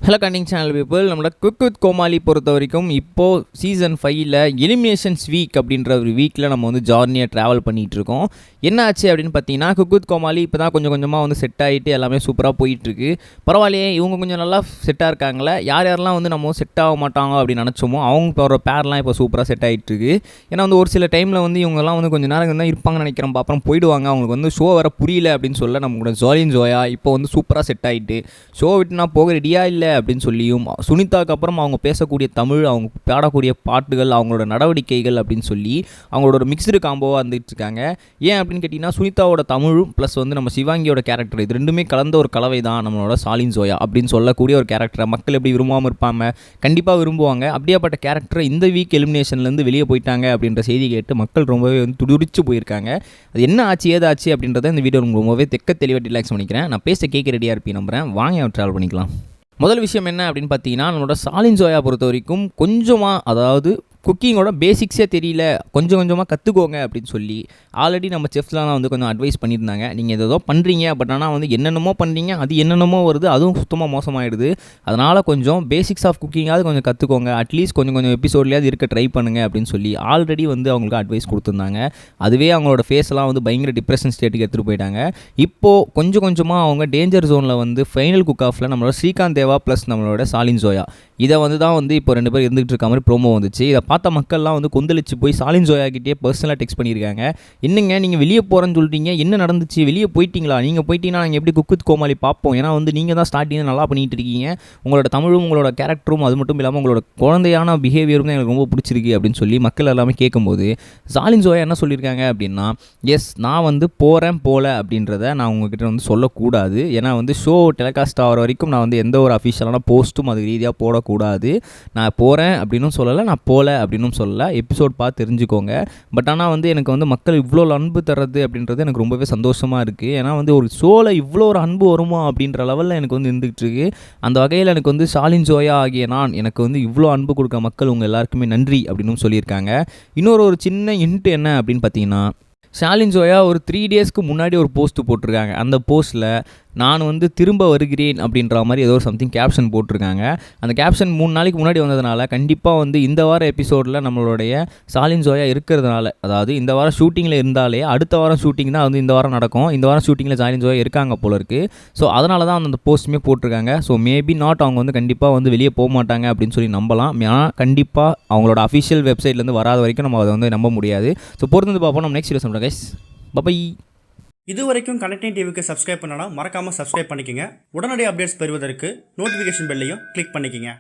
Hello கண்டிங் channel people, நம்மளோட cook with கோமாளி பொறுத்த வரைக்கும் இப்போது சீசன் 5ல் எலிமினேஷன்ஸ் வீக் அப்படின்ற ஒரு வீக்கில் நம்ம வந்து ஜார்னியாக ட்ராவல் பண்ணிகிட்டு இருக்கோம். என்ன ஆச்சு அப்படின்னு பார்த்தீங்கன்னா, குக் வித் கோமாளி இப்போ தான் கொஞ்சம் கொஞ்சமாக வந்து செட் ஆகிட்டு எல்லாமே சூப்பராக போயிட்டுருக்கு. பரவாயில்லையே, இவங்க கொஞ்சம் நல்லா செட்டாக இருக்காங்களே, யாரெல்லாம் வந்து நம்ம செட் ஆக மாட்டாங்க அப்படின்னு நினச்சோமோ அவங்க இப்போ பேர்லாம் இப்போ சூப்பராக செட் ஆகிட்டுருக்கு. ஏன்னா வந்து ஒரு சில டைமில் வந்து இவங்கெல்லாம் வந்து கொஞ்சம் நேரம் தான் இருப்பாங்கன்னு நினைக்கிறோம், அப்புறம் போயிடுவாங்க. அவங்களுக்கு வந்து ஷோ வர புரியல அப்படின்னு சொல்ல நம்மளோட ஜாலின் ஜோயா இப்போ வந்து சூப்பராக செட் ஆகிட்டு ஷோ விட்டு நான் போக ரெடியாக இல்லை அப்படின்னு சொல்லியும், சுனிதாக்கு அப்புறம் அவங்க பேசக்கூடிய தமிழ், அவங்க பாடக்கூடிய பாட்டுகள், அவங்களோட நடவடிக்கைகள் அப்படின்னு சொல்லி அவங்களோட ஒரு மிக்ஸ்டு காம்போவாக வந்துட்டு இருக்காங்க. ஏன் அப்படின்னு கேட்டிங்கன்னா, சுனிதாவோட தமிழும் ப்ளஸ் வந்து நம்ம சிவாங்கியோட கேரக்டர், இது ரெண்டுமே கலந்த ஒரு கலவை தான் நம்மளோட சாலின் ஜோயா அப்படின்னு சொல்லக்கூடிய ஒரு கேரக்டரை மக்கள் எப்படி விரும்பாமல் இருப்பாங்க, கண்டிப்பாக விரும்புவாங்க. அப்படியாப்பட்ட கேரக்டரை இந்த வீக் எலிமினேஷன்லேருந்து வெளியே போயிட்டாங்க அப்படின்ற செய்தி கேட்டு மக்கள் ரொம்பவே வந்து துடிச்சு போயிருக்காங்க. அது என்ன ஆச்சு ஏதாச்சு அப்படின்றத இந்த வீடியோ ரொம்பவே தெளிவாக ரிலாக்ஸ் பண்ணிக்கிறேன். நான் பேச கேட்க ரெடியாக இருப்பேன் நம்புகிறேன். வாங்க ட்ராவல் பண்ணிக்கலாம். முதல் விஷயம் என்ன அப்படின்னு பார்த்தீங்கன்னா, நம்மளோட சாலின் ஜோயா பொறுத்த வரைக்கும் கொஞ்சமாக, அதாவது குக்கிங்கோட பேசிக்ஸே தெரியல, கொஞ்சம் கொஞ்சமாக கற்றுக்கோங்க அப்படின்னு சொல்லி ஆல்ரெடி நம்ம செஃப்ஸ்லாம் வந்து கொஞ்சம் அட்வைஸ் பண்ணியிருந்தாங்க. நீங்கள் ஏதோ பண்ணுறீங்க, பட் ஆனால் வந்து என்னென்னமோ பண்ணுறீங்க, அது என்னென்னமோ வருது, அதுவும் சுத்தமாக மோசமாகிடுது. அதனால் கொஞ்சம் பேசிக்ஸ் ஆஃப் குக்கிங்காவது கொஞ்சம் கற்றுக்கோங்க, அட்லீஸ்ட் கொஞ்சம் கொஞ்சம் எபிசோட்லேயாவது இருக்க ட்ரை பண்ணுங்கள் அப்படின்னு சொல்லி ஆல்ரெடி வந்து அவங்களுக்கு அட்வைஸ் கொடுத்துருந்தாங்க. அதுவே அவங்களோட ஃபேஸ்லாம் வந்து பயங்கர டிப்ரெஷன் ஸ்டேட்டுக்கு எடுத்துகிட்டு போயிட்டாங்க. இப்போது கொஞ்சம் கொஞ்சமாக அவங்க டேஞ்சர் ஜோனில் வந்து ஃபைனல் குக் ஆஃபில் நம்மளோட ஸ்ரீகாந்த் தேவா ப்ளஸ் நம்மளோட சாலின் ஜோயா இதை வந்து தான் வந்து இப்போ 2 பேர் இருந்துகிட்டு இருக்க மாதிரி ப்ரோமோ வந்துச்சு. இதை பார்த்த மக்கள்லாம் வந்து கொந்தளிச்சு போய் சாலின் ஜோயா கிட்டே பர்சனலாக டெக்ஸ்ட் பண்ணியிருக்காங்க. என்னங்க நீங்கள் வெளியே போகிறேன்னு சொல்லிட்டீங்க, என்ன நடந்துச்சு, வெளியே போயிட்டீங்களா, நீங்கள் போயிட்டீங்கன்னா நாங்கள் எப்படி குக் வித் கோமாளி பார்ப்போம், ஏன்னா வந்து நீங்கள் தான் ஸ்டார்டிங்கில் நல்லா பண்ணிகிட்டு இருக்கீங்க, உங்களோட தமிழும் உங்களோட கேரக்டரும் அது மட்டும் இல்லாமல் உங்களோட குழந்தையான பிஹேவியரும் தான் எனக்கு ரொம்ப பிடிச்சிருக்கு அப்படின்னு சொல்லி மக்கள் எல்லாமே கேட்கும்போது சாலின் ஜோயா என்ன சொல்லியிருக்காங்க அப்படின்னா, எஸ் நான் வந்து போகிறேன் போகல அப்படின்றத நான் உங்ககிட்ட வந்து சொல்லக்கூடாது. ஏன்னா வந்து ஷோ டெலிகாஸ்ட் ஆகிற வரைக்கும் நான் வந்து எந்த ஒரு அஃபிஷியலான போஸ்ட்டும் அது ரீதியாக போடக்கூடாது. நான் போகிறேன் அப்படின்னும் சொல்லலை, நான் போகல அப்படின்னும் சொல்லலை. எபிசோட் பார்த்து தெரிஞ்சுக்கோங்க. பட் ஆனால் வந்து எனக்கு வந்து மக்கள் இவ்வளோ அன்பு தர்றது அப்படின்றது எனக்கு ரொம்பவே சந்தோஷமாக இருக்குது. ஏன்னா வந்து ஒரு ஷோவில் இவ்வளோ ஒரு அன்பு வருமா அப்படின்ற லெவலில் எனக்கு வந்து இருந்துகிட்டு இருக்கு. அந்த வகையில் எனக்கு வந்து சாலின் ஜோயா ஆகிய நான் எனக்கு வந்து இவ்வளோ அன்பு கொடுக்க மக்கள் உங்கள் எல்லாருக்குமே நன்றி அப்படின்னு சொல்லியிருக்காங்க. இன்னொரு சின்ன ஹிண்ட் என்ன அப்படின்னு பார்த்தீங்கன்னா, சாலின் ஜோயா ஒரு 3 டேஸ்க்கு முன்னாடி ஒரு போஸ்ட் போட்டிருக்காங்க. அந்த போஸ்ட்டில் நான் வந்து திரும்ப வருகிறேன் அப்படின்ற மாதிரி ஏதோ ஒரு சம்திங் கேப்ஷன் போட்டிருக்காங்க. அந்த கேப்ஷன் 3 நாளைக்கு முன்னாடி வந்ததுனால கண்டிப்பாக வந்து இந்த வார எபிசோடில் நம்மளுடைய சாலின் ஜோயா இருக்கிறதுனால, அதாவது இந்த வாரம் ஷூட்டிங்கில் இருந்தாலே அடுத்த வாரம் ஷூட்டிங் தான் வந்து இந்த வாரம் நடக்கும். இந்த வாரம் ஷூட்டிங்கில் சாலின் ஜோயா இருக்காங்க போல இருக்குது. ஸோ அதனால தான் அந்த போஸ்ட்டுமே போட்டிருக்காங்க. ஸோ மேபி நாட் அவங்க வந்து கண்டிப்பாக வந்து வெளியே போக மாட்டாங்க அப்படின்னு சொல்லி நம்பலாம். ஆனால் கண்டிப்பாக அவங்களோட அஃபிஷியல் வெப்சைட்லேருந்து வராத வரைக்கும் நம்ம அதை வந்து நம்ப முடியாது. ஸோ பொறுத்து வந்து பார்ப்போம். நம்ம நெக்ஸ்ட் வீடியோ சொல்கிறோம் கைஸ். பை. இது வரைக்கும் கனெக்டிங் டிவிக்கு சப்ஸ்கிரைப் பண்ணனா மறக்காமல் சப்ஸ்கிரைப் பண்ணிக்கங்க. உடனடி அப்டேட்ஸ் பெறுவதற்கு நோட்டிஃபிகேஷன் பெல்லையும் கிளிக் பண்ணிக்கங்க.